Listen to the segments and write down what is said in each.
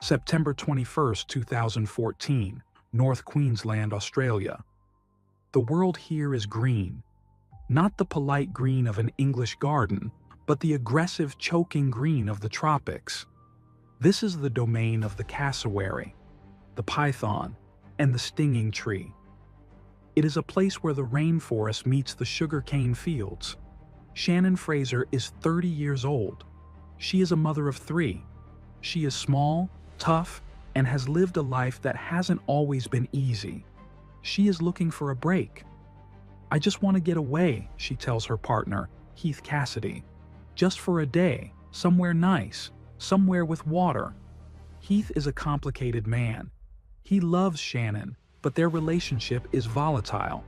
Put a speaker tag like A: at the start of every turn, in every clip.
A: September 21st, 2014, North Queensland, Australia. The world here is green. Not the polite green of an English garden, but the aggressive, choking green of the tropics. This is the domain of the cassowary, the python, and the stinging tree. It is a place where the rainforest meets the sugarcane fields. Shannon Fraser is 30 years old. She is a mother of 3. She is small, tough, and has lived a life that hasn't always been easy. She is looking for a break. "I just want to get away," she tells her partner, Heath Cassidy. "Just for a day, somewhere nice, somewhere with water." Heath is a complicated man. He loves Shannon, but their relationship is volatile.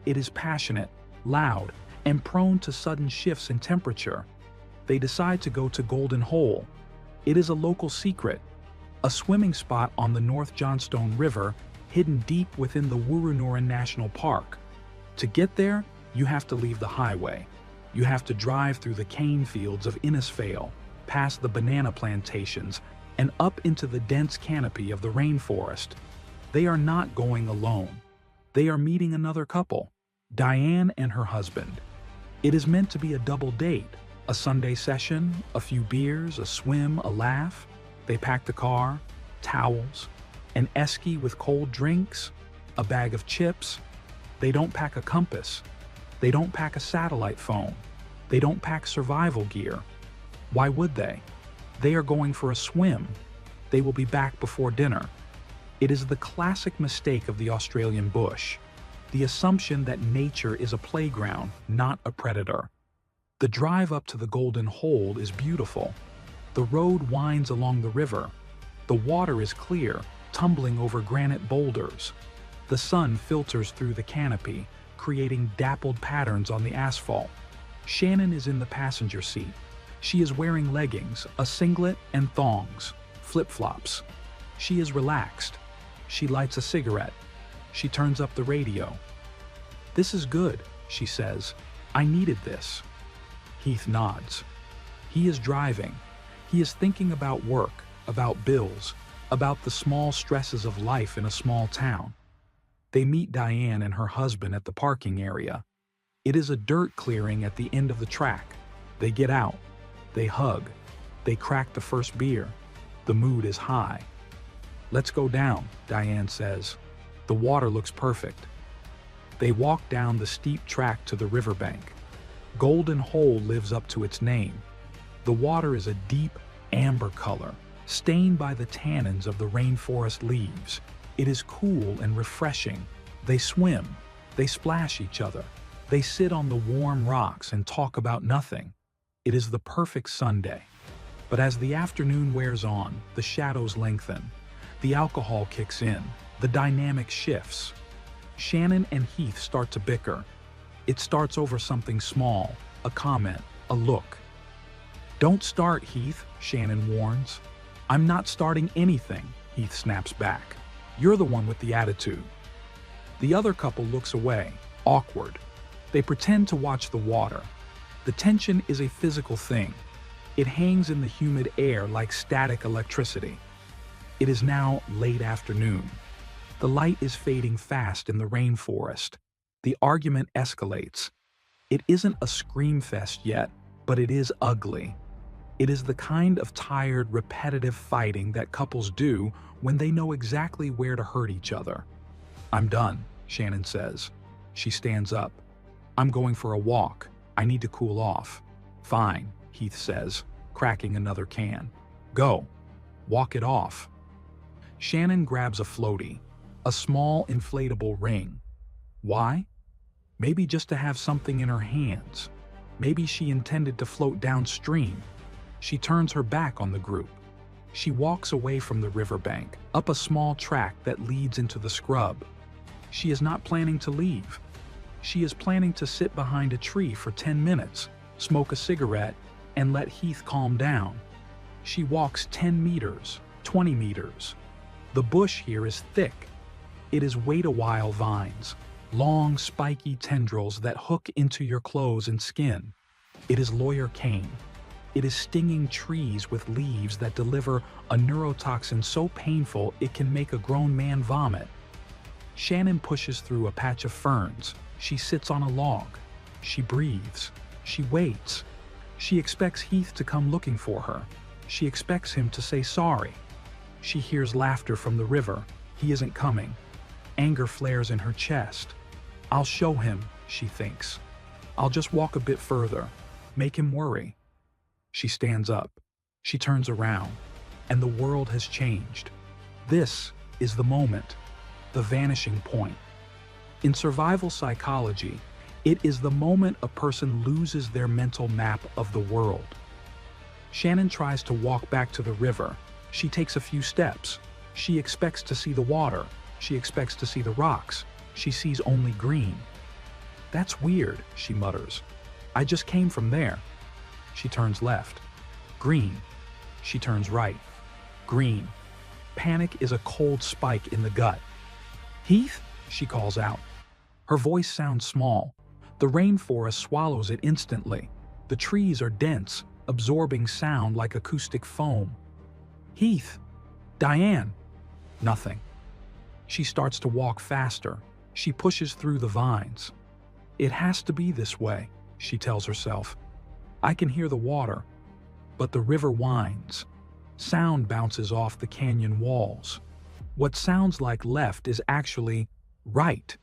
A: It is passionate, loud, and prone to sudden shifts in temperature. They decide to go to Golden Hole. It is a local secret, a swimming spot on the North Johnstone River, hidden deep within the Wooroonoran National Park. To get there, you have to leave the highway. You have to drive through the cane fields of Innisfail, past the banana plantations, and up into the dense canopy of the rainforest. They are not going alone. They are meeting another couple, Diane and her husband. It is meant to be a double date, a Sunday session, a few beers, a swim, a laugh. They pack the car, towels, an esky with cold drinks, a bag of chips. They don't pack a compass. They don't pack a satellite phone. They don't pack survival gear. Why would they? They are going for a swim. They will be back before dinner. It is the classic mistake of the Australian bush, the assumption that nature is a playground, not a predator. The drive up to the Golden Hole is beautiful. The road winds along the river. The water is clear, tumbling over granite boulders. The sun filters through the canopy, creating dappled patterns on the asphalt. Shannon is in the passenger seat. She is wearing leggings, a singlet, and thongs, flip-flops. She is relaxed. She lights a cigarette. She turns up the radio. "This is good," she says. "I needed this." Heath nods. He is driving. He is thinking about work, about bills, about the small stresses of life in a small town. They meet Diane and her husband at the parking area. It is a dirt clearing at the end of the track. They get out. They hug. They crack the first beer. The mood is high. "Let's go down," Diane says. "The water looks perfect." They walk down the steep track to the riverbank. Golden Hole lives up to its name. The water is a deep amber color, stained by the tannins of the rainforest leaves. It is cool and refreshing. They swim. They splash each other. They sit on the warm rocks and talk about nothing. It is the perfect Sunday. But as the afternoon wears on, the shadows lengthen. The alcohol kicks in. The dynamic shifts. Shannon and Heath start to bicker. It starts over something small, a comment, a look. "Don't start, Heath," Shannon warns. "I'm not starting anything," Heath snaps back. "You're the one with the attitude." The other couple looks away, awkward. They pretend to watch the water. The tension is a physical thing. It hangs in the humid air like static electricity. It is now late afternoon. The light is fading fast in the rainforest. The argument escalates. It isn't a scream fest yet, but it is ugly. It is the kind of tired, repetitive fighting that couples do when they know exactly where to hurt each other. "I'm done," Shannon says. She stands up. "I'm going for a walk. I need to cool off." "Fine," Heath says, cracking another can. "Go. Walk it off." Shannon grabs a floaty, a small inflatable ring. Why? Maybe just to have something in her hands. Maybe she intended to float downstream. She turns her back on the group. She walks away from the riverbank, up a small track that leads into the scrub. She is not planning to leave. She is planning to sit behind a tree for 10 minutes, smoke a cigarette, and let Heath calm down. She walks 10 meters, 20 meters. The bush here is thick. It is wait-a-while vines, long, spiky tendrils that hook into your clothes and skin. It is lawyer cane. It is stinging trees with leaves that deliver a neurotoxin so painful it can make a grown man vomit. Shannon pushes through a patch of ferns. She sits on a log. She breathes. She waits. She expects Heath to come looking for her. She expects him to say sorry. She hears laughter from the river. He isn't coming. Anger flares in her chest. I'll show him, she thinks. I'll just walk a bit further. Make him worry. She stands up. She turns around. And the world has changed. This is the moment. The vanishing point. In survival psychology, it is the moment a person loses their mental map of the world. Shannon tries to walk back to the river. She takes a few steps. She expects to see the water. She expects to see the rocks. She sees only green. That's weird, she mutters. I just came from there. She turns left. Green. She turns right. Green. Panic is a cold spike in the gut. Heath, she calls out. Her voice sounds small. The rainforest swallows it instantly. The trees are dense, absorbing sound like acoustic foam. Heath! Diane! Nothing. She starts to walk faster. She pushes through the vines. It has to be this way, she tells herself. I can hear the water, but the river winds. Sound bounces off the canyon walls. What sounds like left is actually right.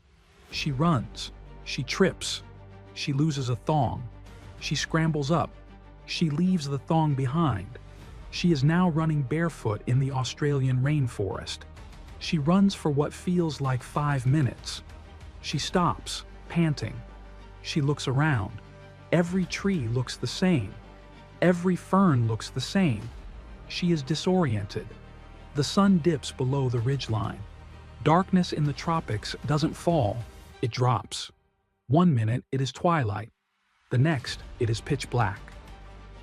A: She runs. She trips. She loses a thong. She scrambles up. She leaves the thong behind. She is now running barefoot in the Australian rainforest. She runs for what feels like 5 minutes. She stops, panting. She looks around. Every tree looks the same. Every fern looks the same. She is disoriented. The sun dips below the ridgeline. Darkness in the tropics doesn't fall, it drops. 1 minute it is twilight. The next it is pitch black.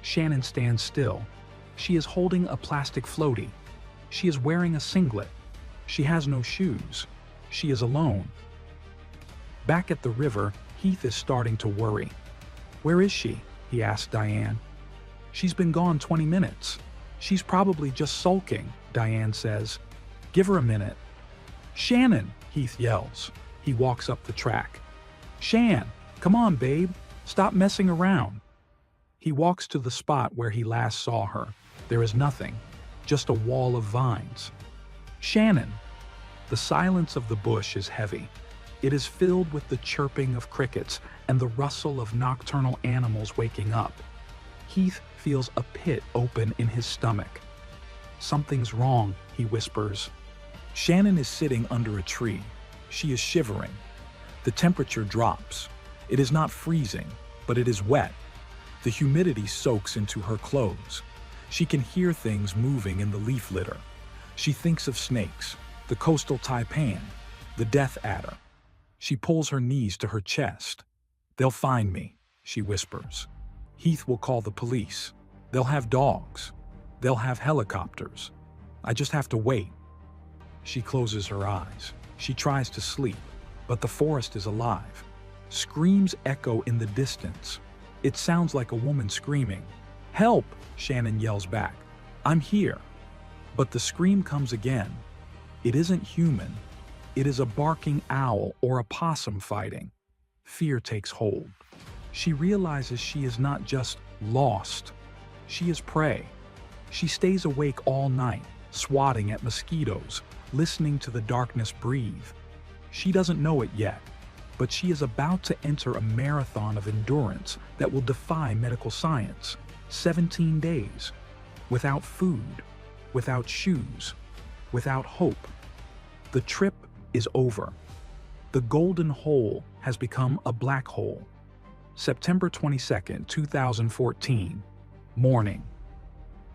A: Shannon stands still. She is holding a plastic floaty. She is wearing a singlet. She has no shoes. She is alone. Back at the river, Heath is starting to worry. Where is she? He asks Diane. She's been gone 20 minutes. She's probably just sulking, Diane says. Give her a minute. Shannon, Heath yells. He walks up the track. Shan, come on, babe. Stop messing around. He walks to the spot where he last saw her. There is nothing, just a wall of vines. Shannon. The silence of the bush is heavy. It is filled with the chirping of crickets and the rustle of nocturnal animals waking up. Heath feels a pit open in his stomach. Something's wrong, he whispers. Shannon is sitting under a tree. She is shivering. The temperature drops. It is not freezing, but it is wet. The humidity soaks into her clothes. She can hear things moving in the leaf litter. She thinks of snakes, the coastal taipan, the death adder. She pulls her knees to her chest. They'll find me, she whispers. Heath will call the police. They'll have dogs. They'll have helicopters. I just have to wait. She closes her eyes. She tries to sleep, but the forest is alive. Screams echo in the distance. It sounds like a woman screaming. Help, Shannon yells back. I'm here. But the scream comes again. It isn't human. It is a barking owl or a possum fighting. Fear takes hold. She realizes she is not just lost. She is prey. She stays awake all night, swatting at mosquitoes, listening to the darkness breathe. She doesn't know it yet, but she is about to enter a marathon of endurance that will defy medical science. 17 days, without food, without shoes, without hope. The trip is over. The golden hole has become a black hole. September 22nd, 2014. Morning.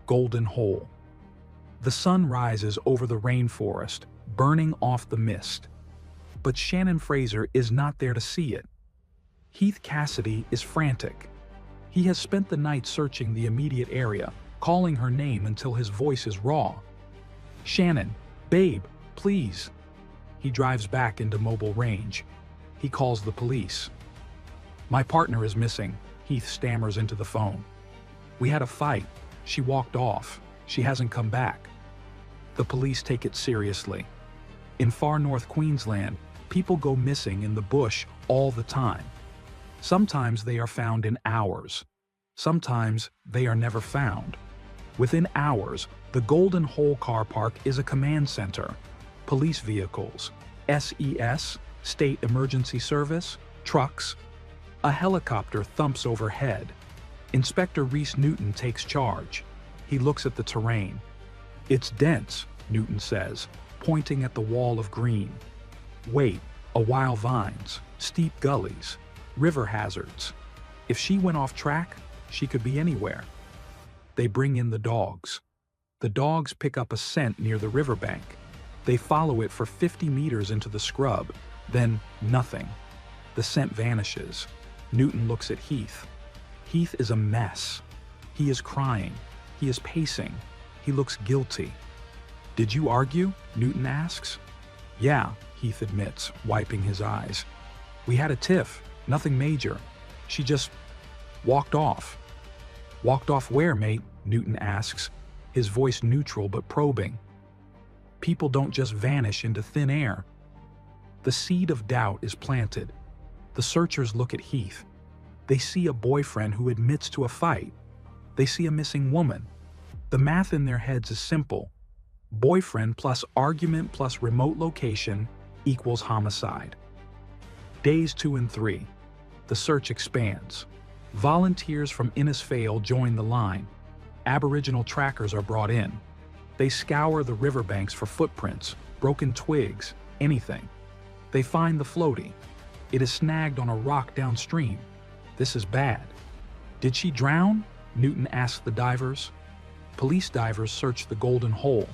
A: Golden hole. The sun rises over the rainforest, burning off the mist. But Shannon Fraser is not there to see it. Heath Cassidy is frantic. He has spent the night searching the immediate area, calling her name until his voice is raw. Shannon, babe, please. He drives back into mobile range. He calls the police. My partner is missing, Heath stammers into the phone. We had a fight. She walked off. She hasn't come back. The police take it seriously. In far north Queensland, people go missing in the bush all the time. Sometimes they are found in hours. Sometimes they are never found. Within hours, the Golden Hole car park is a command center. Police vehicles, SES, State Emergency Service, trucks. A helicopter thumps overhead. Inspector Reese Newton takes charge. He looks at the terrain. It's dense, Newton says, pointing at the wall of green. Wait, a wild vines, steep gullies, river hazards. If she went off track, she could be anywhere. They bring in the dogs. The dogs pick up a scent near the riverbank. They follow it for 50 meters into the scrub, then nothing. The scent vanishes. Newton looks at Heath. Heath is a mess. He is crying. He is pacing. He looks guilty. Did you argue? Newton asks. Yeah, Heath admits, wiping his eyes. We had a tiff, nothing major. She just walked off. Walked off where, mate? Newton asks, his voice neutral but probing. People don't just vanish into thin air. The seed of doubt is planted. The searchers look at Heath. They see a boyfriend who admits to a fight. They see a missing woman. The math in their heads is simple. Boyfriend plus argument plus remote location equals homicide. Days 2 and 3. The search expands. Volunteers from Innisfail join the line. Aboriginal trackers are brought in. They scour the riverbanks for footprints, broken twigs, anything. They find the floaty. It is snagged on a rock downstream. This is bad. Did she drown? Newton asked the divers. Police divers search the Golden Hole.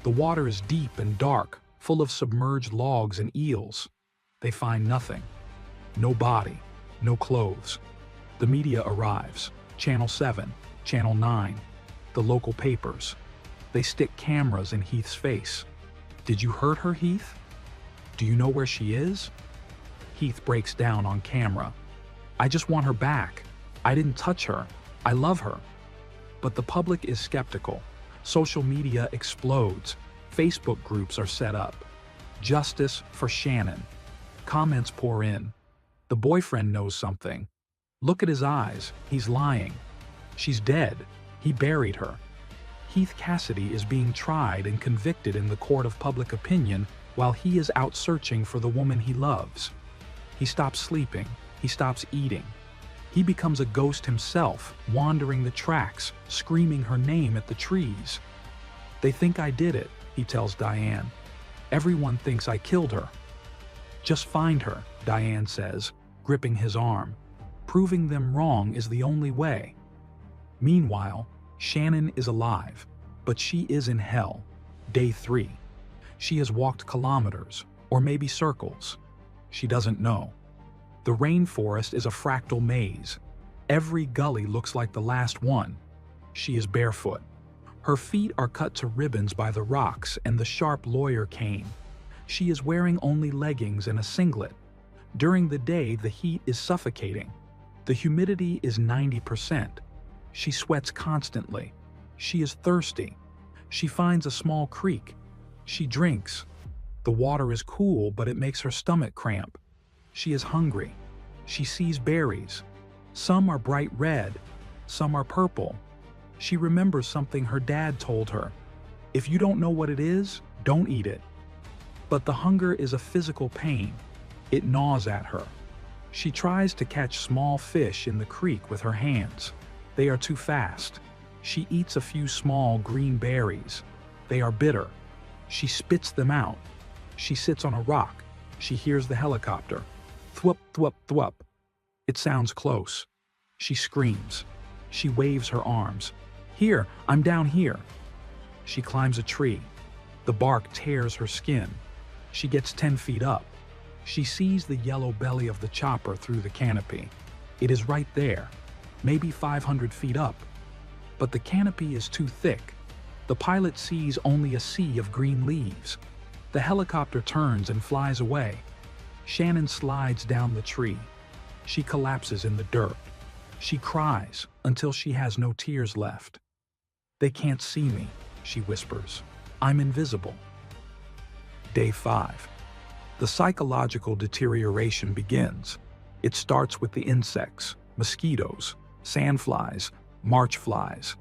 A: The water is deep and dark, full of submerged logs and eels. They find nothing. No body, no clothes. The media arrives. Channel 7, Channel 9, the local papers. They stick cameras in Heath's face. Did you hurt her, Heath? Do you know where she is? Heath breaks down on camera. I just want her back. I didn't touch her. I love her. But the public is skeptical. Social media explodes. Facebook groups are set up. Justice for Shannon. Comments pour in. The boyfriend knows something. Look at his eyes. He's lying. She's dead. He buried her. Heath Cassidy is being tried and convicted in the court of public opinion while he is out searching for the woman he loves. He stops sleeping. He stops eating. He becomes a ghost himself, wandering the tracks, screaming her name at the trees. They think I did it, he tells Diane. Everyone thinks I killed her. Just find her, Diane says, gripping his arm. Proving them wrong is the only way. Meanwhile, Shannon is alive, but she is in hell. Day 3. She has walked kilometers, or maybe circles. She doesn't know. The rainforest is a fractal maze. Every gully looks like the last one. She is barefoot. Her feet are cut to ribbons by the rocks and the sharp lawyer cane. She is wearing only leggings and a singlet. During the day, the heat is suffocating. The humidity is 90%. She sweats constantly. She is thirsty. She finds a small creek. She drinks. The water is cool, but it makes her stomach cramp. She is hungry. She sees berries. Some are bright red. Some are purple. She remembers something her dad told her. If you don't know what it is, don't eat it. But the hunger is a physical pain. It gnaws at her. She tries to catch small fish in the creek with her hands. They are too fast. She eats a few small green berries. They are bitter. She spits them out. She sits on a rock. She hears the helicopter. Thwup, thwup, thwup. It sounds close. She screams. She waves her arms. Here, I'm down here. She climbs a tree. The bark tears her skin. She gets 10 feet up. She sees the yellow belly of the chopper through the canopy. It is right there, maybe 500 feet up. But the canopy is too thick. The pilot sees only a sea of green leaves. The helicopter turns and flies away. Shannon slides down the tree. She collapses in the dirt. She cries. until she has no tears left. "They can't see me," she whispers. "I'm invisible." Day 5. The psychological deterioration begins. It starts with the insects, mosquitoes, sandflies, march flies.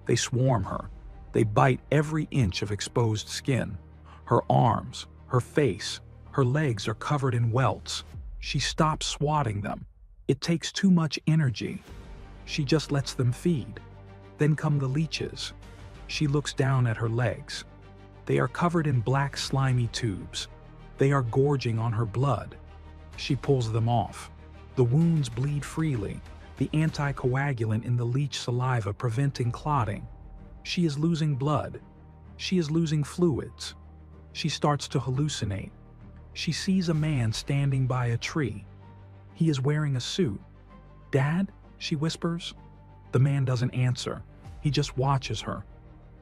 A: They swarm her. They bite every inch of exposed skin. Her arms, her face, her legs are covered in welts. She stops swatting them. It takes too much energy. She just lets them feed. Then come the leeches. She looks down at her legs. They are covered in black slimy tubes. They are gorging on her blood. She pulls them off. The wounds bleed freely, the anticoagulant in the leech saliva preventing clotting. She is losing blood. She is losing fluids. She starts to hallucinate. She sees a man standing by a tree. He is wearing a suit. "Dad?" she whispers. The man doesn't answer. He just watches her.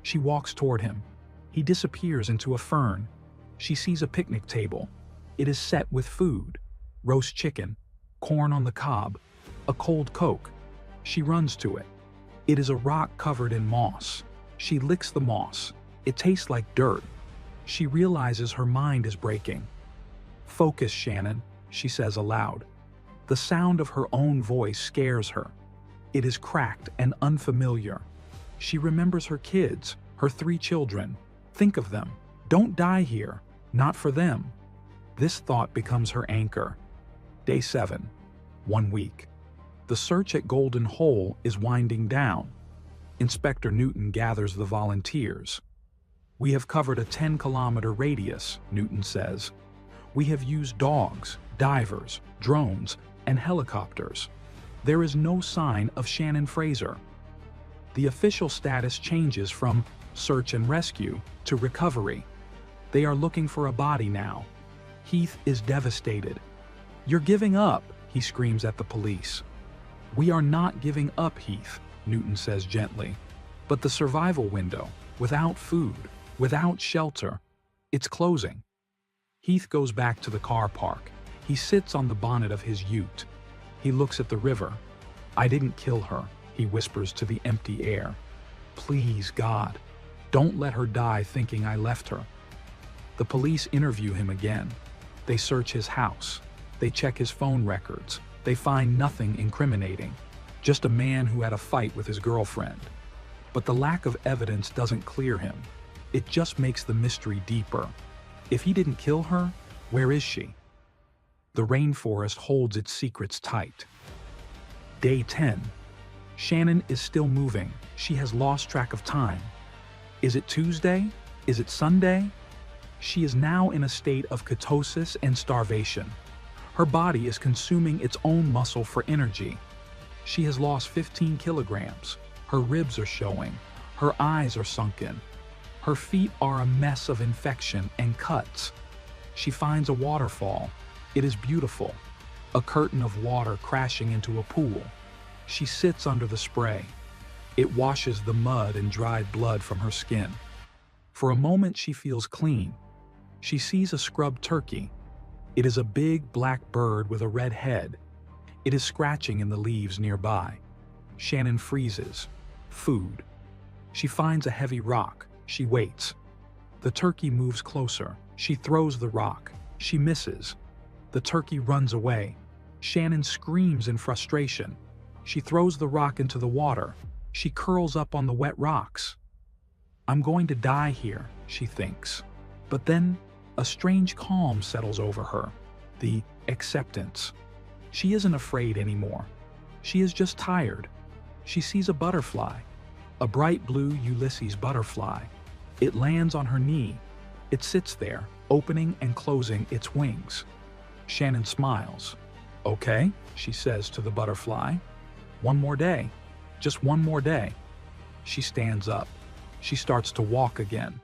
A: She walks toward him. He disappears into a fern. She sees a picnic table. It is set with food: roast chicken, corn on the cob, a cold Coke. She runs to it. It is a rock covered in moss. She licks the moss. It tastes like dirt. She realizes her mind is breaking. "Focus, Shannon," she says aloud. The sound of her own voice scares her. It is cracked and unfamiliar. She remembers her kids, her 3 children. Think of them. Don't die here. Not for them. This thought becomes her anchor. Day 7. 1 week. The search at Golden Hole is winding down. Inspector Newton gathers the volunteers. "We have covered a 10-kilometer radius," Newton says. "We have used dogs, divers, drones, and helicopters. There is no sign of Shannon Fraser." The official status changes from search and rescue to recovery. They are looking for a body now. Heath is devastated. "You're giving up," he screams at the police. "We are not giving up, Heath," Newton says gently. "But the survival window, without food, without shelter, it's closing." Heath goes back to the car park. He sits on the bonnet of his ute. He looks at the river. "I didn't kill her," he whispers to the empty air. "Please, God, don't let her die thinking I left her." The police interview him again. They search his house. They check his phone records. They find nothing incriminating. Just a man who had a fight with his girlfriend. But the lack of evidence doesn't clear him. It just makes the mystery deeper. If he didn't kill her, where is she? The rainforest holds its secrets tight. Day 10. Shannon is still moving. She has lost track of time. Is it Tuesday? Is it Sunday? She is now in a state of ketosis and starvation. Her body is consuming its own muscle for energy. She has lost 15 kilograms. Her ribs are showing. Her eyes are sunken. Her feet are a mess of infection and cuts. She finds a waterfall. It is beautiful. A curtain of water crashing into a pool. She sits under the spray. It washes the mud and dried blood from her skin. For a moment she feels clean. She sees a scrubbed turkey. It is a big black bird with a red head. It is scratching in the leaves nearby. Shannon freezes. Food. She finds a heavy rock. She waits. The turkey moves closer. She throws the rock. She misses. The turkey runs away. Shannon screams in frustration. She throws the rock into the water. She curls up on the wet rocks. "I'm going to die here," she thinks. But then a strange calm settles over her. The acceptance. She isn't afraid anymore. She is just tired. She sees a butterfly. A bright blue Ulysses butterfly. It lands on her knee. It sits there, opening and closing its wings. Shannon smiles. "Okay," she says to the butterfly. "One more day. Just one more day." She stands up. She starts to walk again.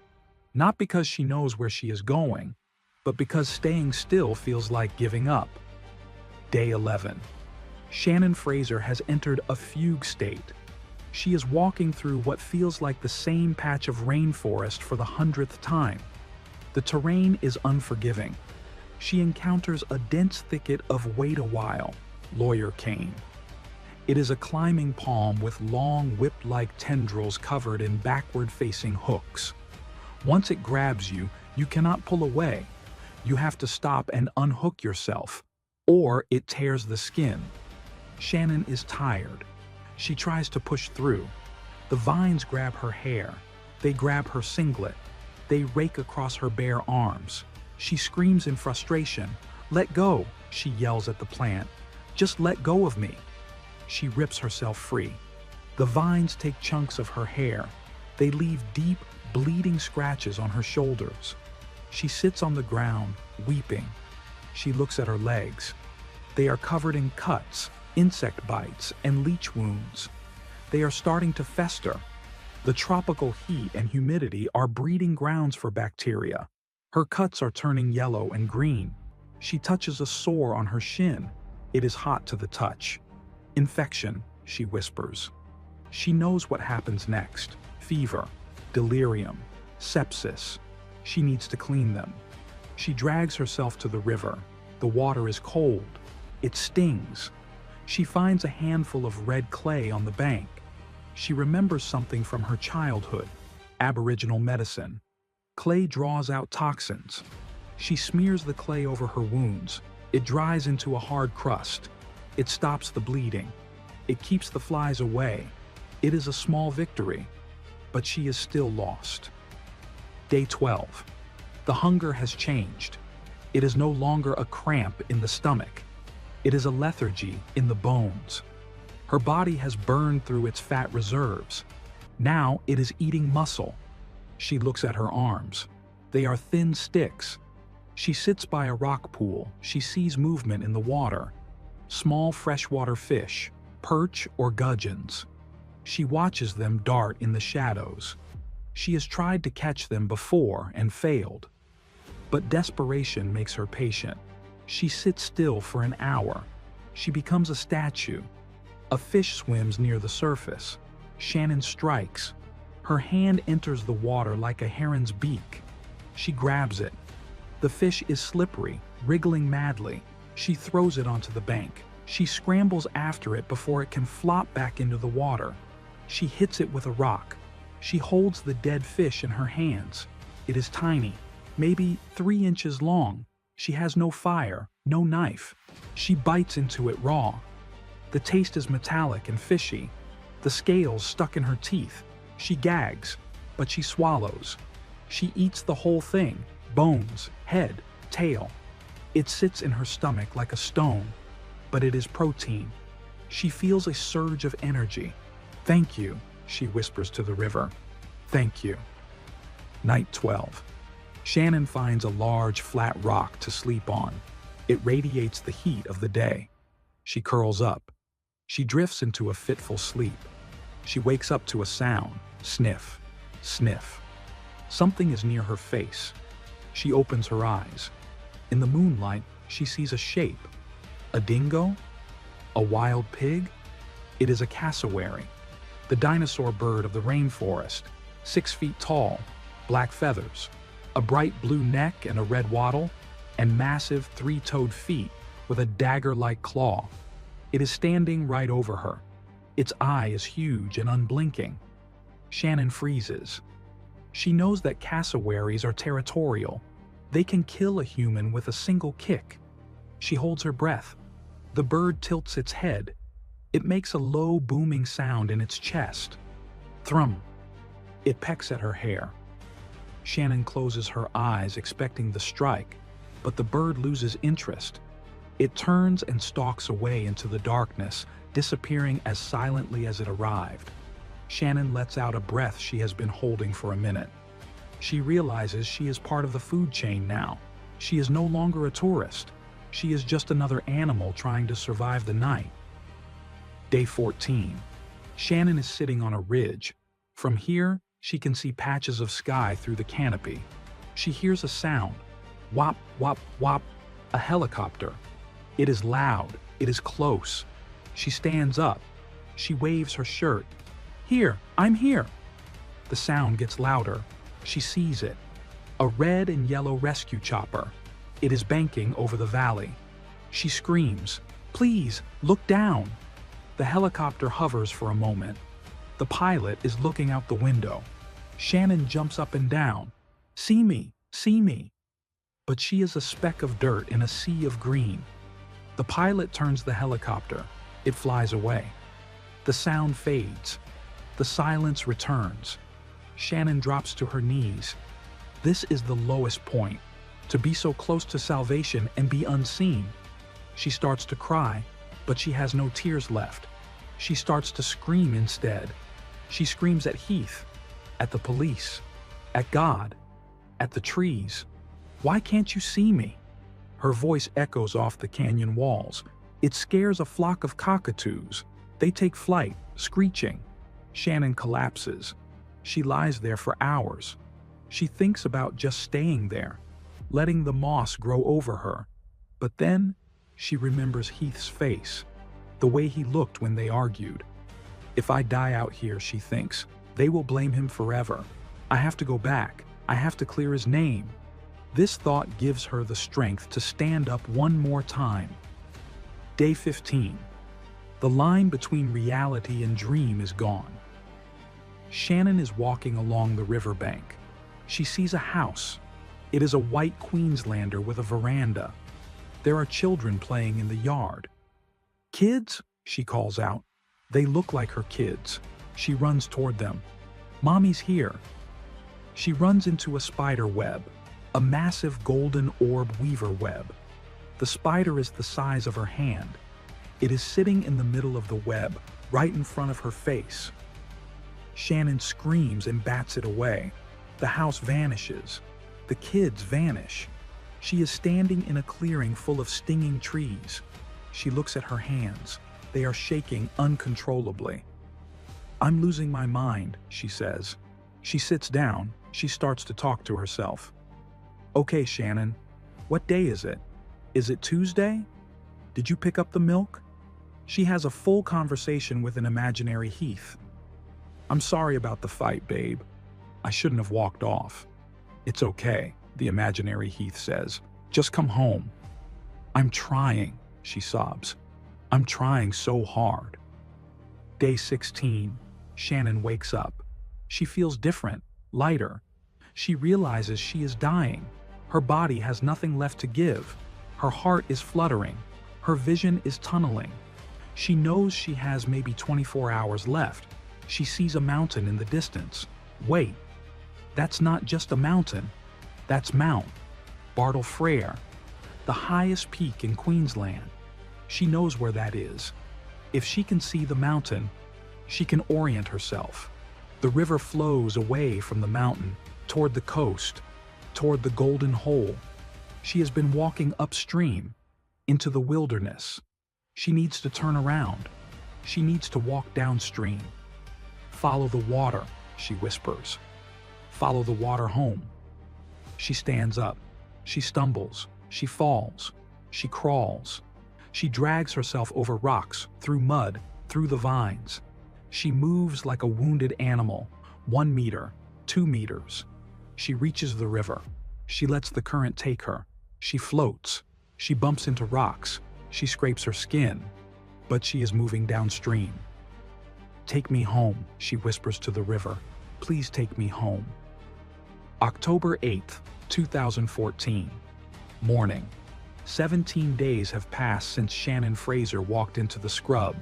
A: Not because she knows where she is going, but because staying still feels like giving up. Day 11. Shannon Fraser has entered a fugue state. She is walking through what feels like the same patch of rainforest for the 100th time. The terrain is unforgiving. She encounters a dense thicket of "wait a while" lawyer cane. It is a climbing palm with long whip-like tendrils covered in backward-facing hooks. Once it grabs you, you cannot pull away. You have to stop and unhook yourself, or it tears the skin. Shannon is tired. She tries to push through. The vines grab her hair. They grab her singlet. They rake across her bare arms. She screams in frustration. "Let go," she yells at the plant. "Just let go of me." She rips herself free. The vines take chunks of her hair. They leave deep, bleeding scratches on her shoulders. She sits on the ground, weeping. She looks at her legs. They are covered in cuts, insect bites, and leech wounds. They are starting to fester. The tropical heat and humidity are breeding grounds for bacteria. Her cuts are turning yellow and green. She touches a sore on her shin. It is hot to the touch. "Infection," she whispers. She knows what happens next. Fever, delirium, sepsis. She needs to clean them. She drags herself to the river. The water is cold. It stings. She finds a handful of red clay on the bank. She remembers something from her childhood, Aboriginal medicine. Clay draws out toxins. She smears the clay over her wounds. It dries into a hard crust. It stops the bleeding. It keeps the flies away. It is a small victory, but she is still lost. Day 12. The hunger has changed. It is no longer a cramp in the stomach. It is a lethargy in the bones. Her body has burned through its fat reserves. Now it is eating muscle. She looks at her arms. They are thin sticks. She sits by a rock pool. She sees movement in the water. Small freshwater fish, perch or gudgeons. She watches them dart in the shadows. She has tried to catch them before and failed. But desperation makes her patient. She sits still for an hour. She becomes a statue. A fish swims near the surface. Shannon strikes. Her hand enters the water like a heron's beak. She grabs it. The fish is slippery, wriggling madly. She throws it onto the bank. She scrambles after it before it can flop back into the water. She hits it with a rock. She holds the dead fish in her hands. It is tiny, maybe 3 inches long. She has no fire, no knife. She bites into it raw. The taste is metallic and fishy. The scales stuck in her teeth. She gags, but she swallows. She eats the whole thing, bones, head, tail. It sits in her stomach like a stone, but it is protein. She feels a surge of energy. "Thank you," she whispers to the river. "Thank you." Night 12. Shannon finds a large, flat rock to sleep on. It radiates the heat of the day. She curls up. She drifts into a fitful sleep. She wakes up to a sound. Sniff, sniff. Something is near her face. She opens her eyes. In the moonlight, she sees a shape. A dingo? A wild pig? It is a cassowary, the dinosaur bird of the rainforest, 6 feet tall, black feathers, a bright blue neck and a red wattle, and massive 3-toed feet with a dagger-like claw. It is standing right over her. Its eye is huge and unblinking. Shannon freezes. She knows that cassowaries are territorial. They can kill a human with a single kick. She holds her breath. The bird tilts its head. It makes a low, booming sound in its chest. Thrum. It pecks at her hair. Shannon closes her eyes, expecting the strike, but the bird loses interest. It turns and stalks away into the darkness, disappearing as silently as it arrived. Shannon lets out a breath she has been holding for a minute. She realizes she is part of the food chain now. She is no longer a tourist. She is just another animal trying to survive the night. Day 14. Shannon is sitting on a ridge. From here, she can see patches of sky through the canopy. She hears a sound. Whop, whop, whop. A helicopter. It is loud. It is close. She stands up. She waves her shirt. "Here, I'm here." The sound gets louder. She sees it. A red and yellow rescue chopper. It is banking over the valley. She screams, "Please, look down." The helicopter hovers for a moment. The pilot is looking out the window. Shannon jumps up and down. "See me! See me!" But she is a speck of dirt in a sea of green. The pilot turns the helicopter. It flies away. The sound fades. The silence returns. Shannon drops to her knees. This is the lowest point. To be so close to salvation and be unseen. She starts to cry, but she has no tears left. She starts to scream instead. She screams at Heath, at the police, at God, at the trees. "Why can't you see me?" Her voice echoes off the canyon walls. It scares a flock of cockatoos. They take flight, screeching. Shannon collapses. She lies there for hours. She thinks about just staying there, letting the moss grow over her. But then, she remembers Heath's face, the way he looked when they argued. "If I die out here," she thinks, "they will blame him forever. I have to go back. I have to clear his name." This thought gives her the strength to stand up one more time. Day 15. The line between reality and dream is gone. Shannon is walking along the riverbank. She sees a house. It is a white Queenslander with a veranda. There are children playing in the yard. "Kids?" she calls out. They look like her kids. She runs toward them. "Mommy's here." She runs into a spider web, a massive golden orb weaver web. The spider is the size of her hand. It is sitting in the middle of the web, right in front of her face. Shannon screams and bats it away. The house vanishes. The kids vanish. She is standing in a clearing full of stinging trees. She looks at her hands. They are shaking uncontrollably. "I'm losing my mind," she says. She sits down. She starts to talk to herself. "Okay, Shannon, what day is it? Is it Tuesday? Did you pick up the milk?" She has a full conversation with an imaginary Heath. "I'm sorry about the fight, babe. I shouldn't have walked off." "It's okay," the imaginary Heath says. "Just come home." "I'm trying," she sobs. "I'm trying so hard." Day 16. Shannon wakes up. She feels different, lighter. She realizes she is dying. Her body has nothing left to give. Her heart is fluttering. Her vision is tunneling. She knows she has maybe 24 hours left. She sees a mountain in the distance. Wait, that's not just a mountain. That's Mount Bartle Frere, the highest peak in Queensland. She knows where that is. If she can see the mountain, she can orient herself. The river flows away from the mountain, toward the coast, toward the Golden Hole. She has been walking upstream, into the wilderness. She needs to turn around. She needs to walk downstream. "Follow the water," she whispers. "Follow the water home." She stands up. She stumbles. She falls. She crawls. She drags herself over rocks, through mud, through the vines. She moves like a wounded animal, 1 meter, 2 meters. She reaches the river. She lets the current take her. She floats. She bumps into rocks. She scrapes her skin. But she is moving downstream. "Take me home," she whispers to the river. "Please take me home." October 8th, 2014. Morning. 17 days have passed since Shannon Fraser walked into the scrub.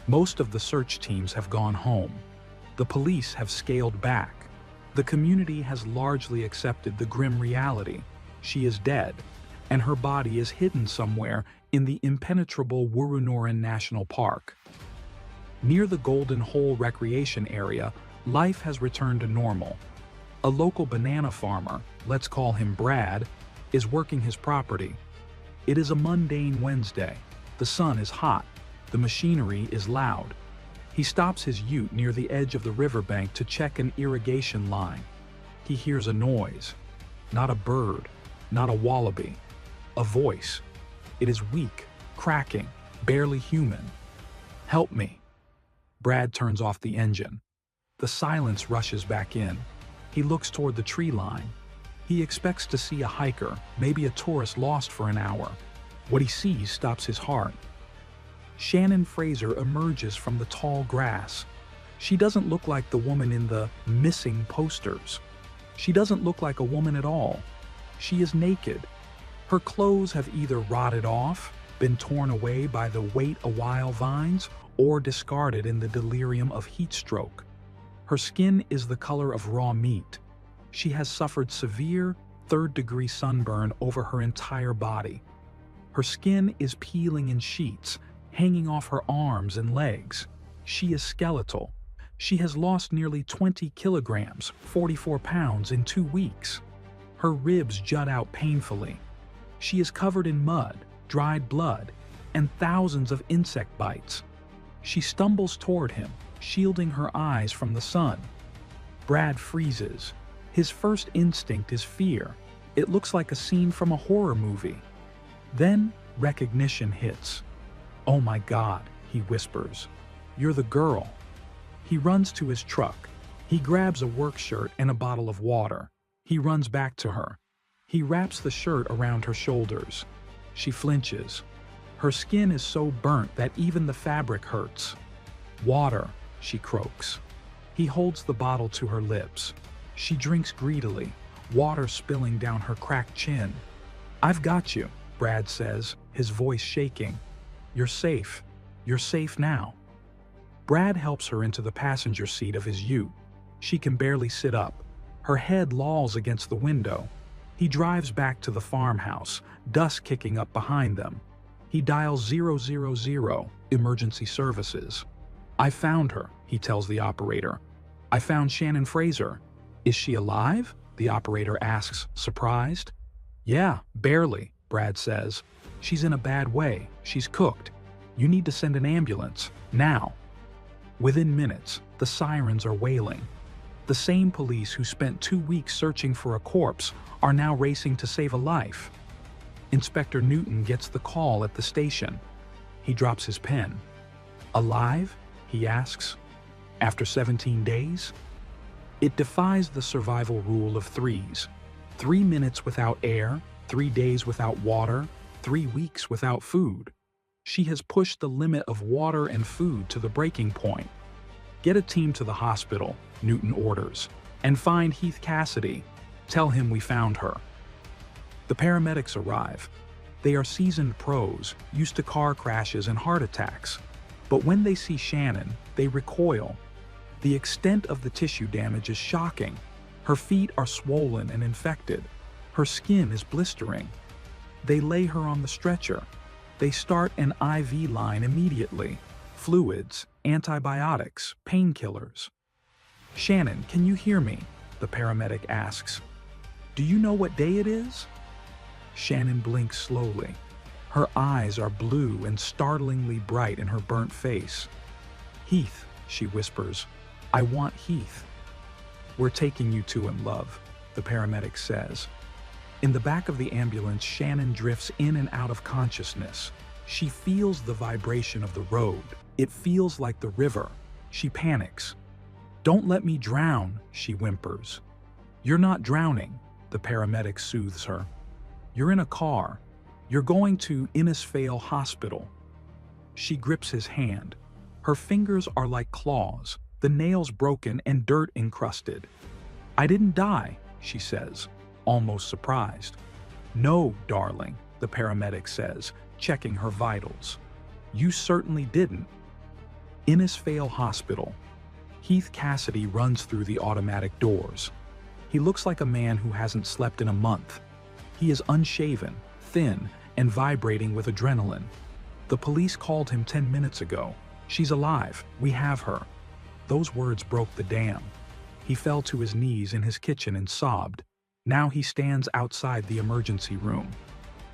A: Most of the search teams have gone home. The police have scaled back. The community has largely accepted the grim reality. She is dead, and her body is hidden somewhere in the impenetrable Wooroonoran National Park. Near the Golden Hole recreation area, life has returned to normal. A local banana farmer, let's call him Brad, is working his property. It is a mundane Wednesday. The sun is hot. The machinery is loud. He stops his ute near the edge of the riverbank to check an irrigation line. He hears a noise. Not a bird, not a wallaby. A voice. It is weak, cracking, barely human. "Help me." Brad turns off the engine. The silence rushes back in. He looks toward the tree line. He expects to see a hiker, maybe a tourist lost for an hour. What he sees stops his heart. Shannon Fraser emerges from the tall grass. She doesn't look like the woman in the missing posters. She doesn't look like a woman at all. She is naked. Her clothes have either rotted off, been torn away by the wait-a-while vines, or discarded in the delirium of heat stroke. Her skin is the color of raw meat. She has suffered severe, third-degree sunburn over her entire body. Her skin is peeling in sheets, hanging off her arms and legs. She is skeletal. She has lost nearly 20 kilograms, 44 pounds, in 2 weeks. Her ribs jut out painfully. She is covered in mud, dried blood, and thousands of insect bites. She stumbles toward him, shielding her eyes from the sun. Brad freezes. His first instinct is fear. It looks like a scene from a horror movie. Then recognition hits. "Oh my God," he whispers. "You're the girl." He runs to his truck. He grabs a work shirt and a bottle of water. He runs back to her. He wraps the shirt around her shoulders. She flinches. Her skin is so burnt that even the fabric hurts. "Water," she croaks. He holds the bottle to her lips. She drinks greedily, water spilling down her cracked chin. "I've got you," Brad says, his voice shaking. "You're safe. You're safe now." Brad helps her into the passenger seat of his ute. She can barely sit up. Her head lolls against the window. He drives back to the farmhouse, dust kicking up behind them. He dials 000, emergency services. "I found her," he tells the operator. "I found Shannon Fraser." "Is she alive?" the operator asks, surprised. "Yeah, barely," Brad says. "She's in a bad way. She's cooked. You need to send an ambulance, now." Within minutes, the sirens are wailing. The same police who spent 2 weeks searching for a corpse are now racing to save a life. Inspector Newton gets the call at the station. He drops his pen. "Alive?" he asks. "After 17 days?" It defies the survival rule of threes. 3 minutes without air, 3 days without water, 3 weeks without food. She has pushed the limit of water and food to the breaking point. "Get a team to the hospital," Newton orders, "and find Heath Cassidy. Tell him we found her." The paramedics arrive. They are seasoned pros, used to car crashes and heart attacks. But when they see Shannon, they recoil. The extent of the tissue damage is shocking. Her feet are swollen and infected. Her skin is blistering. They lay her on the stretcher. They start an IV line immediately. Fluids, antibiotics, painkillers. "Shannon, can you hear me?" the paramedic asks. "Do you know what day it is?" Shannon blinks slowly. Her eyes are blue and startlingly bright in her burnt face. "Heath," she whispers. "I want Heath." "We're taking you to him, love," the paramedic says. In the back of the ambulance, Shannon drifts in and out of consciousness. She feels the vibration of the road. It feels like the river. She panics. "Don't let me drown," she whimpers. "You're not drowning," the paramedic soothes her. "You're in a car. You're going to Innisfail Hospital." She grips his hand. Her fingers are like claws, the nails broken and dirt encrusted. "I didn't die," she says, almost surprised. "No, darling," the paramedic says, checking her vitals. "You certainly didn't." Innisfail Hospital. Heath Cassidy runs through the automatic doors. He looks like a man who hasn't slept in a month. He is unshaven, thin, and vibrating with adrenaline. "The police called him 10 minutes ago. She's alive. We have her." Those words broke the dam. He fell to his knees in his kitchen and sobbed. Now he stands outside the emergency room.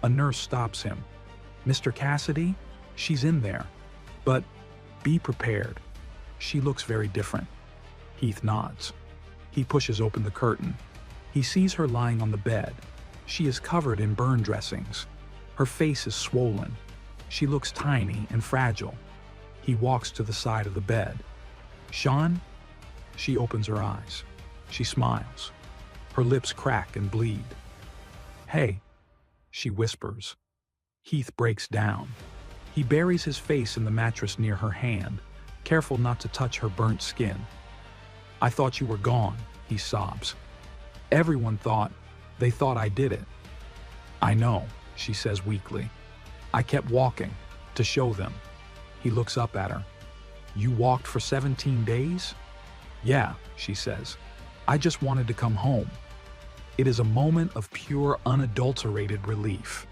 A: A nurse stops him. "Mr. Cassidy? She's in there. But be prepared. She looks very different." Heath nods. He pushes open the curtain. He sees her lying on the bed. She is covered in burn dressings. Her face is swollen. She looks tiny and fragile. He walks to the side of the bed. "Sean?" She opens her eyes. She smiles. Her lips crack and bleed. "Hey," she whispers. Heath breaks down. He buries his face in the mattress near her hand, careful not to touch her burnt skin. "I thought you were gone," he sobs. "Everyone they thought I did it." "I know," she says weakly. "I kept walking, to show them." He looks up at her. "You walked for 17 days? "Yeah," she says. "I just wanted to come home." It is a moment of pure, unadulterated relief.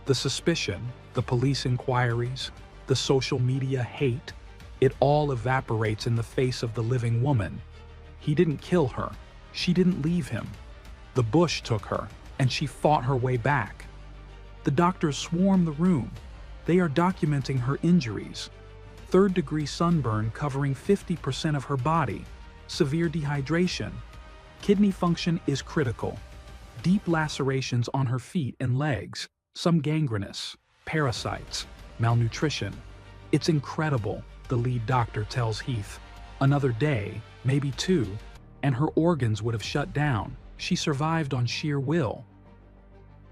A: The suspicion, the police inquiries, the social media hate, it all evaporates in the face of the living woman. He didn't kill her. She didn't leave him. The bush took her, and she fought her way back. The doctors swarm the room. They are documenting her injuries. Third-degree sunburn covering 50% of her body. Severe dehydration. Kidney function is critical. Deep lacerations on her feet and legs. Some gangrenous. Parasites. Malnutrition. "It's incredible," the lead doctor tells Heath. "Another day, maybe 2, and her organs would have shut down. She survived on sheer will."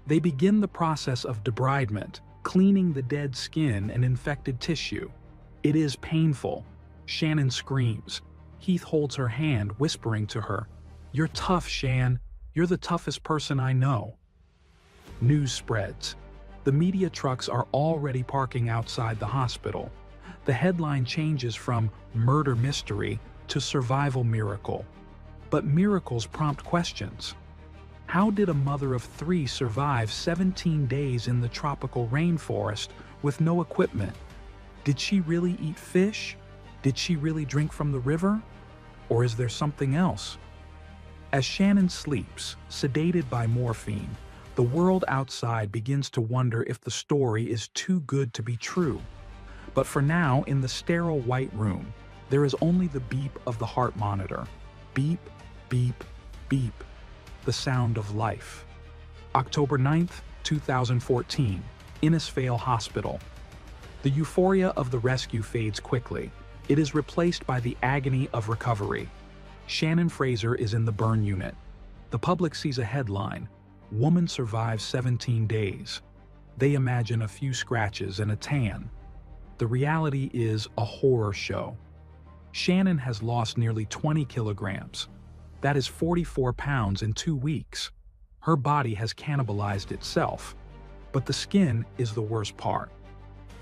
A: They begin the process of debridement, cleaning the dead skin and infected tissue. It is painful. Shannon screams. Heath holds her hand, whispering to her, "You're tough, Shan. You're the toughest person I know." News spreads. The media trucks are already parking outside the hospital. The headline changes from "Murder Mystery" to "Survival Miracle." But miracles prompt questions. How did a mother of 3 survive 17 days in the tropical rainforest with no equipment? Did she really eat fish? Did she really drink from the river? Or is there something else? As Shannon sleeps, sedated by morphine, the world outside begins to wonder if the story is too good to be true. But for now, in the sterile white room, there is only the beep of the heart monitor. Beep, beep, beep. The sound of life. October 9th, 2014, Innisfail Hospital. The euphoria of the rescue fades quickly. It is replaced by the agony of recovery. Shannon Fraser is in the burn unit. The public sees a headline, "Woman survives 17 days." They imagine a few scratches and a tan. The reality is a horror show. Shannon has lost nearly 20 kilograms. That is 44 pounds in 2 weeks. Her body has cannibalized itself. But the skin is the worst part.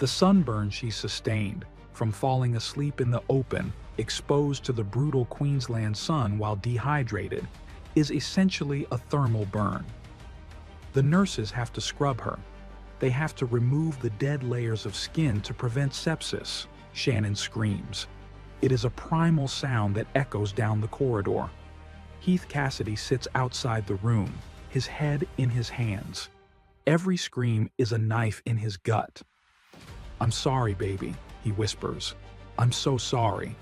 A: The sunburn she sustained from falling asleep in the open, exposed to the brutal Queensland sun while dehydrated, is essentially a thermal burn. The nurses have to scrub her. They have to remove the dead layers of skin to prevent sepsis, Shannon screams. It is a primal sound that echoes down the corridor. Heath Cassidy sits outside the room, his head in his hands. Every scream is a knife in his gut. "I'm sorry, baby," he whispers. "I'm so sorry."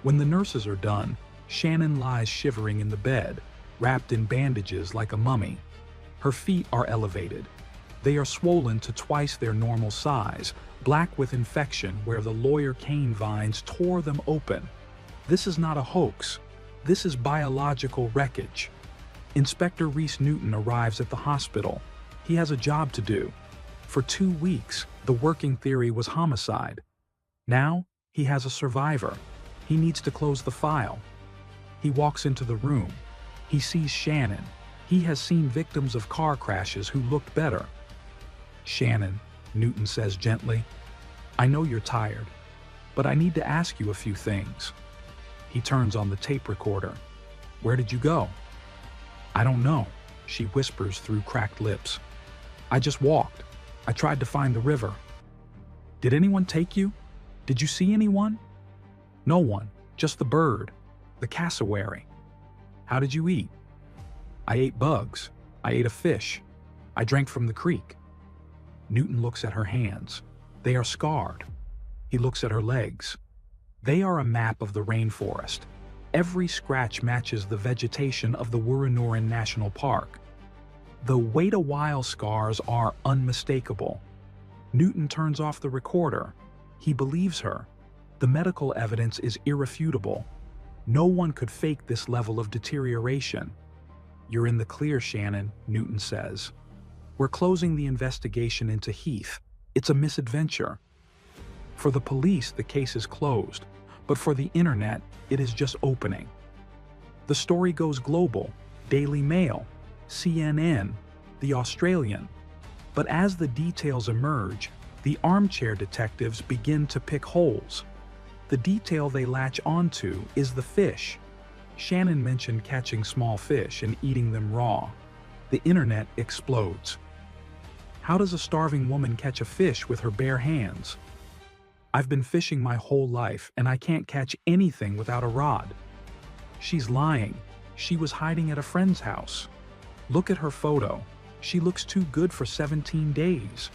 A: When the nurses are done, Shannon lies shivering in the bed, wrapped in bandages like a mummy. Her feet are elevated. They are swollen to twice their normal size, black with infection where the lawyer cane vines tore them open. This is not a hoax. This is biological wreckage. Inspector Reese Newton arrives at the hospital. He has a job to do. For 2 weeks, the working theory was homicide. Now, he has a survivor. He needs to close the file. He walks into the room. He sees Shannon. He has seen victims of car crashes who looked better. "Shannon," Newton says gently, "I know you're tired, but I need to ask you a few things." He turns on the tape recorder. "Where did you go?" "I don't know," she whispers through cracked lips. "I just walked. I tried to find the river." "Did anyone take you? Did you see anyone?" "No one, just the bird, the cassowary." "How did you eat?" "I ate bugs. I ate a fish. I drank from the creek." Newton looks at her hands. They are scarred. He looks at her legs. They are a map of the rainforest. Every scratch matches the vegetation of the Wurrunurrun National Park. The wait-a-while scars are unmistakable. Newton turns off the recorder. He believes her. The medical evidence is irrefutable. No one could fake this level of deterioration. "You're in the clear, Shannon," Newton says. "We're closing the investigation into Heath. It's a misadventure. For the police, the case is closed, but for the internet, it is just opening. The story goes global: Daily Mail, CNN, The Australian. But as the details emerge, the armchair detectives begin to pick holes. The detail they latch onto is the fish. Shannon mentioned catching small fish and eating them raw. The internet explodes. How does a starving woman catch a fish with her bare hands? I've been fishing my whole life and I can't catch anything without a rod. She's lying. She was hiding at a friend's house. Look at her photo. She looks too good for 17 days.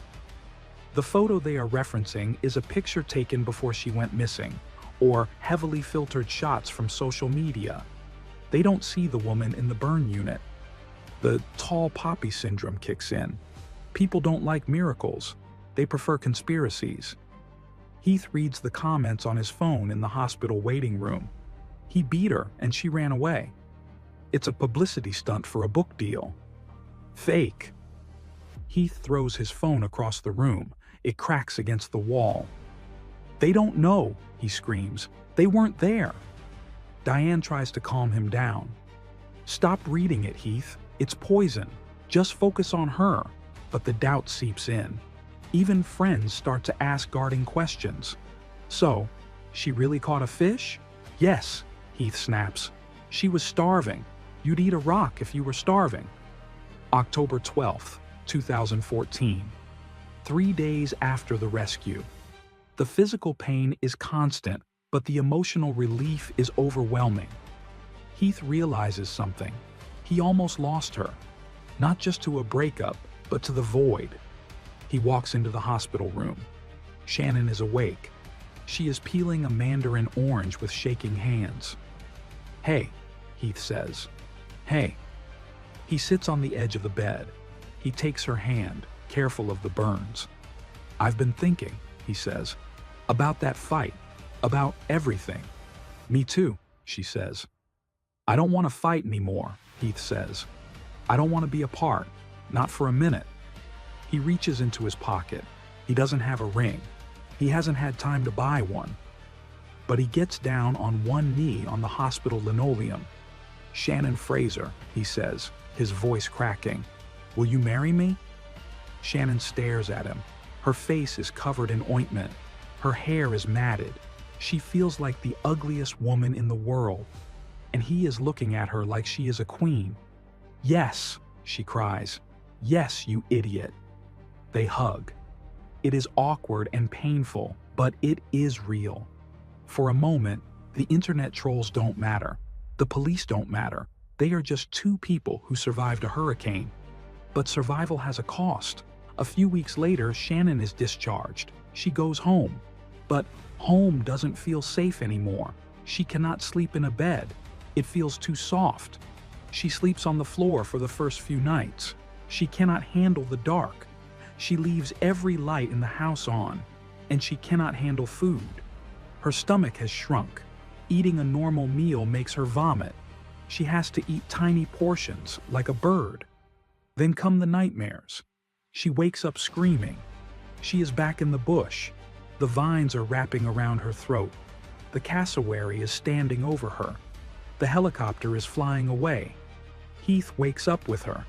A: The photo they are referencing is a picture taken before she went missing, or heavily filtered shots from social media. They don't see the woman in the burn unit. The tall poppy syndrome kicks in. People don't like miracles. They prefer conspiracies. Heath reads the comments on his phone in the hospital waiting room. He beat her and she ran away. It's a publicity stunt for a book deal. Fake. Heath throws his phone across the room. It cracks against the wall. They don't know, he screams. They weren't there. Diane tries to calm him down. Stop reading it, Heath. It's poison. Just focus on her. But the doubt seeps in. Even friends start to ask guarding questions. So, she really caught a fish? Yes, Heath snaps. She was starving. You'd eat a rock if you were starving. October 12th, 2014. 3 days after the rescue. The physical pain is constant, but the emotional relief is overwhelming. Heath realizes something. He almost lost her. Not just to a breakup, but to the void. He walks into the hospital room. Shannon is awake. She is peeling a mandarin orange with shaking hands. "Hey," Heath says. "Hey." He sits on the edge of the bed. He takes her hand, careful of the burns. "I've been thinking," he says, "about that fight, about everything." "Me too," she says. "I don't want to fight anymore," Heath says. "I don't want to be apart, not for a minute." He reaches into his pocket. He doesn't have a ring. He hasn't had time to buy one. But he gets down on one knee on the hospital linoleum. "Shannon Fraser," he says, his voice cracking. "Will you marry me?" Shannon stares at him. Her face is covered in ointment. Her hair is matted. She feels like the ugliest woman in the world. And he is looking at her like she is a queen. "Yes," she cries. "Yes, you idiot." They hug. It is awkward and painful, but it is real. For a moment, the internet trolls don't matter. The police don't matter. They are just two people who survived a hurricane. But survival has a cost. A few weeks later, Shannon is discharged. She goes home. But home doesn't feel safe anymore. She cannot sleep in a bed. It feels too soft. She sleeps on the floor for the first few nights. She cannot handle the dark. She leaves every light in the house on, and she cannot handle food. Her stomach has shrunk. Eating a normal meal makes her vomit. She has to eat tiny portions, like a bird. Then come the nightmares. She wakes up screaming. She is back in the bush. The vines are wrapping around her throat. The cassowary is standing over her. The helicopter is flying away. Heath wakes up with her.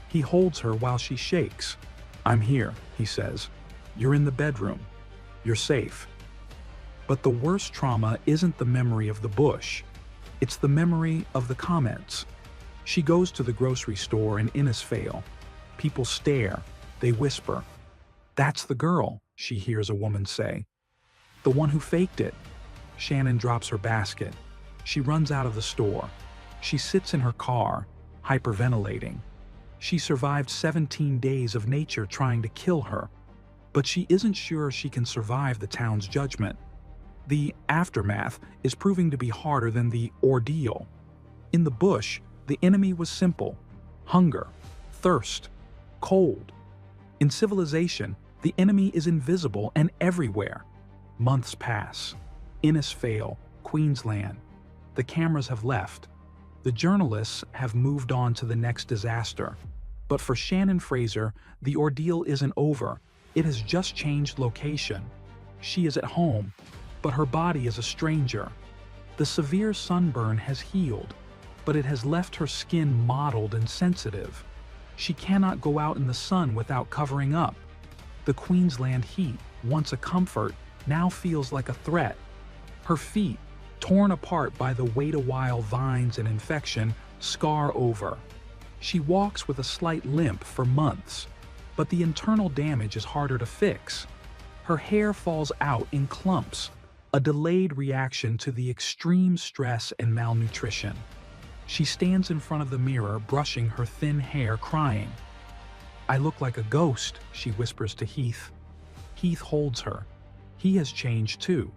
A: He holds her while she shakes. "I'm here," he says. "You're in the bedroom. You're safe." But the worst trauma isn't the memory of the bush. It's the memory of the comments. She goes to the grocery store in Innisfail. People stare. They whisper. "That's the girl," she hears a woman say. "The one who faked it." Shannon drops her basket. She runs out of the store. She sits in her car, hyperventilating. She survived 17 days of nature trying to kill her, but she isn't sure she can survive the town's judgment. The aftermath is proving to be harder than the ordeal. In the bush, the enemy was simple: hunger, thirst, cold. In civilization, the enemy is invisible and everywhere. Months pass. Innisfail, Queensland. The cameras have left. The journalists have moved on to the next disaster. But for Shannon Fraser, the ordeal isn't over. It has just changed location. She is at home, but her body is a stranger. The severe sunburn has healed, but it has left her skin mottled and sensitive. She cannot go out in the sun without covering up. The Queensland heat, once a comfort, now feels like a threat. Her feet, torn apart by the wait-a-while vines and infection, scar over. She walks with a slight limp for months, but the internal damage is harder to fix. Her hair falls out in clumps, a delayed reaction to the extreme stress and malnutrition. She stands in front of the mirror, brushing her thin hair, crying. "I look like a ghost," she whispers to Heath. Heath holds her. He has changed too.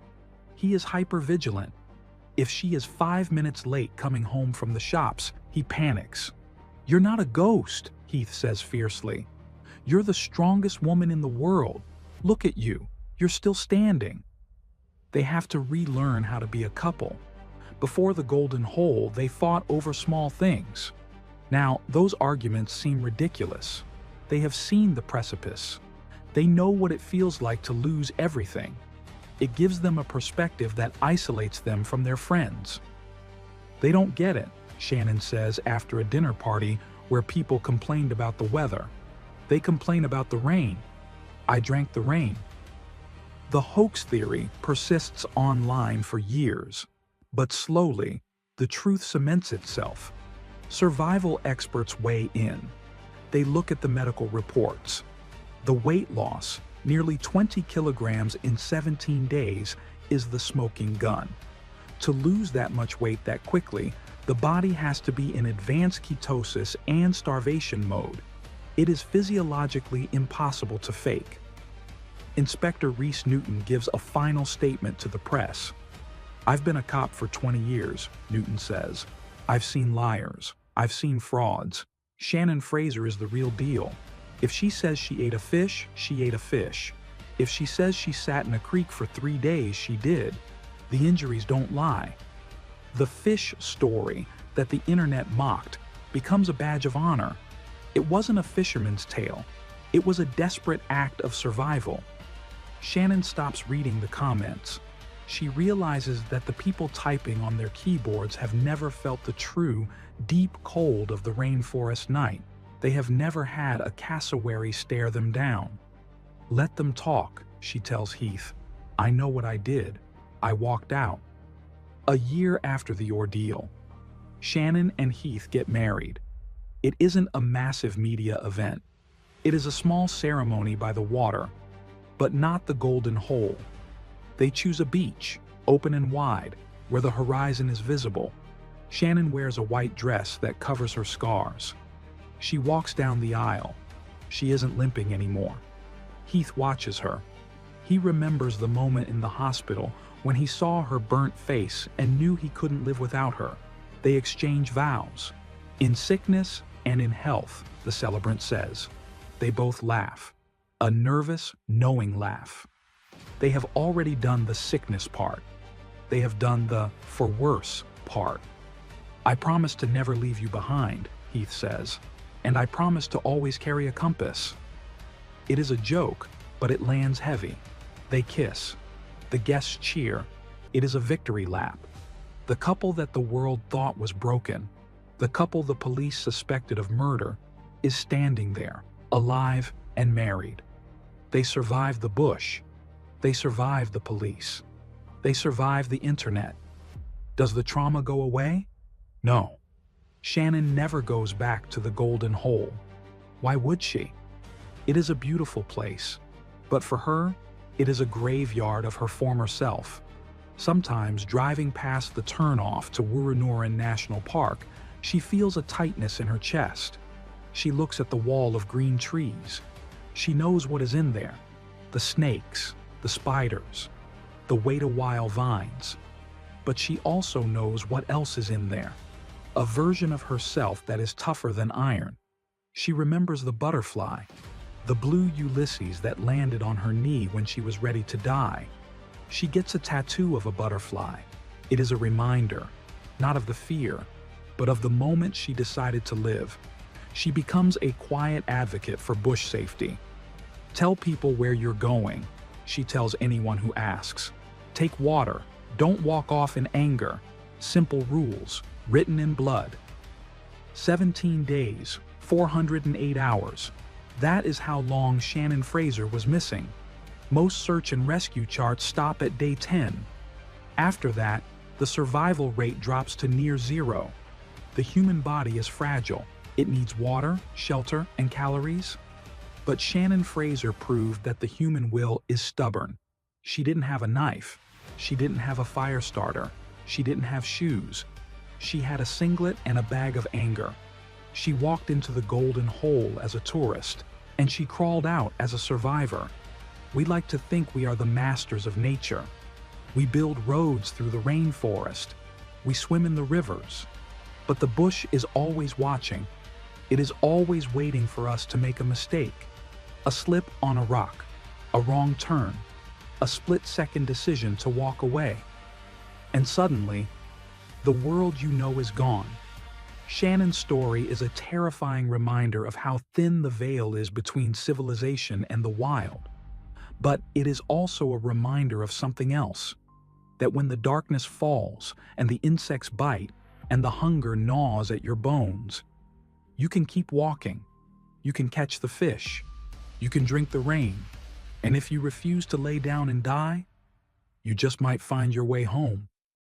A: He is hypervigilant. If she is 5 minutes late coming home from the shops, he panics. "You're not a ghost," Heath says fiercely. "You're the strongest woman in the world. Look at you. You're still standing." They have to relearn how to be a couple. Before the golden hole, they fought over small things. Now, those arguments seem ridiculous. They have seen the precipice. They know what it feels like to lose everything. It gives them a perspective that isolates them from their friends. "They don't get it," Shannon says after a dinner party where people complained about the weather. "They complain about the rain. I drank the rain." The hoax theory persists online for years, but slowly, the truth cements itself. Survival experts weigh in. They look at the medical reports. The weight loss, nearly 20 kilograms in 17 days, is the smoking gun. To lose that much weight that quickly, the body has to be in advanced ketosis and starvation mode. It is physiologically impossible to fake. Inspector Reese Newton gives a final statement to the press. "I've been a cop for 20 years, Newton says. "I've seen liars. I've seen frauds. Shannon Fraser is the real deal. If she says she ate a fish, she ate a fish. If she says she sat in a creek for 3 days, she did. The injuries don't lie." The fish story that the internet mocked becomes a badge of honor. It wasn't a fisherman's tale. It was a desperate act of survival. Shannon stops reading the comments. She realizes that the people typing on their keyboards have never felt the true, deep cold of the rainforest night. They have never had a cassowary stare them down. "Let them talk," she tells Heath. "I know what I did. I walked out." A year after the ordeal, Shannon and Heath get married. It isn't a massive media event. It is a small ceremony by the water, but not the golden hole. They choose a beach, open and wide, where the horizon is visible. Shannon wears a white dress that covers her scars. She walks down the aisle. She isn't limping anymore. Heath watches her. He remembers the moment in the hospital when he saw her burnt face and knew he couldn't live without her. They exchange vows. "In sickness and in health," the celebrant says. They both laugh. A nervous, knowing laugh. They have already done the sickness part. They have done the "for worse" part. "I promise to never leave you behind," Heath says, "and I promise to always carry a compass." It is a joke, but it lands heavy. They kiss. The guests cheer. It is a victory lap. The couple that the world thought was broken, the couple the police suspected of murder, is standing there, alive and married. They survived the bush. They survived the police. They survived the internet. Does the trauma go away? No. Shannon never goes back to the golden hole. Why would she? It is a beautiful place, but for her, it is a graveyard of her former self. Sometimes, driving past the turnoff to Wooroonoran National Park, she feels a tightness in her chest. She looks at the wall of green trees. She knows what is in there. The snakes, the spiders, the wait-a-while vines. But she also knows what else is in there. A version of herself that is tougher than iron. She remembers the butterfly, the blue Ulysses that landed on her knee when she was ready to die. She gets a tattoo of a butterfly. It is a reminder, not of the fear, but of the moment she decided to live. She becomes a quiet advocate for bush safety. Tell people where you're going, she tells anyone who asks. Take water. Don't walk off in anger. Simple rules, written in blood. 17 days, 408 hours. That is how long Shannon Fraser was missing. Most search and rescue charts stop at day 10. After that, the survival rate drops to near zero. The human body is fragile. It needs water, shelter, and calories. But Shannon Fraser proved that the human will is stubborn. She didn't have a knife. She didn't have a fire starter. She didn't have shoes. She had a singlet and a bag of anger. She walked into the golden hole as a tourist, and she crawled out as a survivor. We like to think we are the masters of nature. We build roads through the rainforest. We swim in the rivers. But the bush is always watching. It is always waiting for us to make a mistake. A slip on a rock, a wrong turn, a split-second decision to walk away. And suddenly, the world you know is gone. Shannon's story is a terrifying reminder of how thin the veil is between civilization and the wild. But it is also a reminder of something else, that when the darkness falls and the insects bite and the hunger gnaws at your bones, you can keep walking. You can catch the fish. You can drink the rain. And if you refuse to lay down and die, you just might find your way home.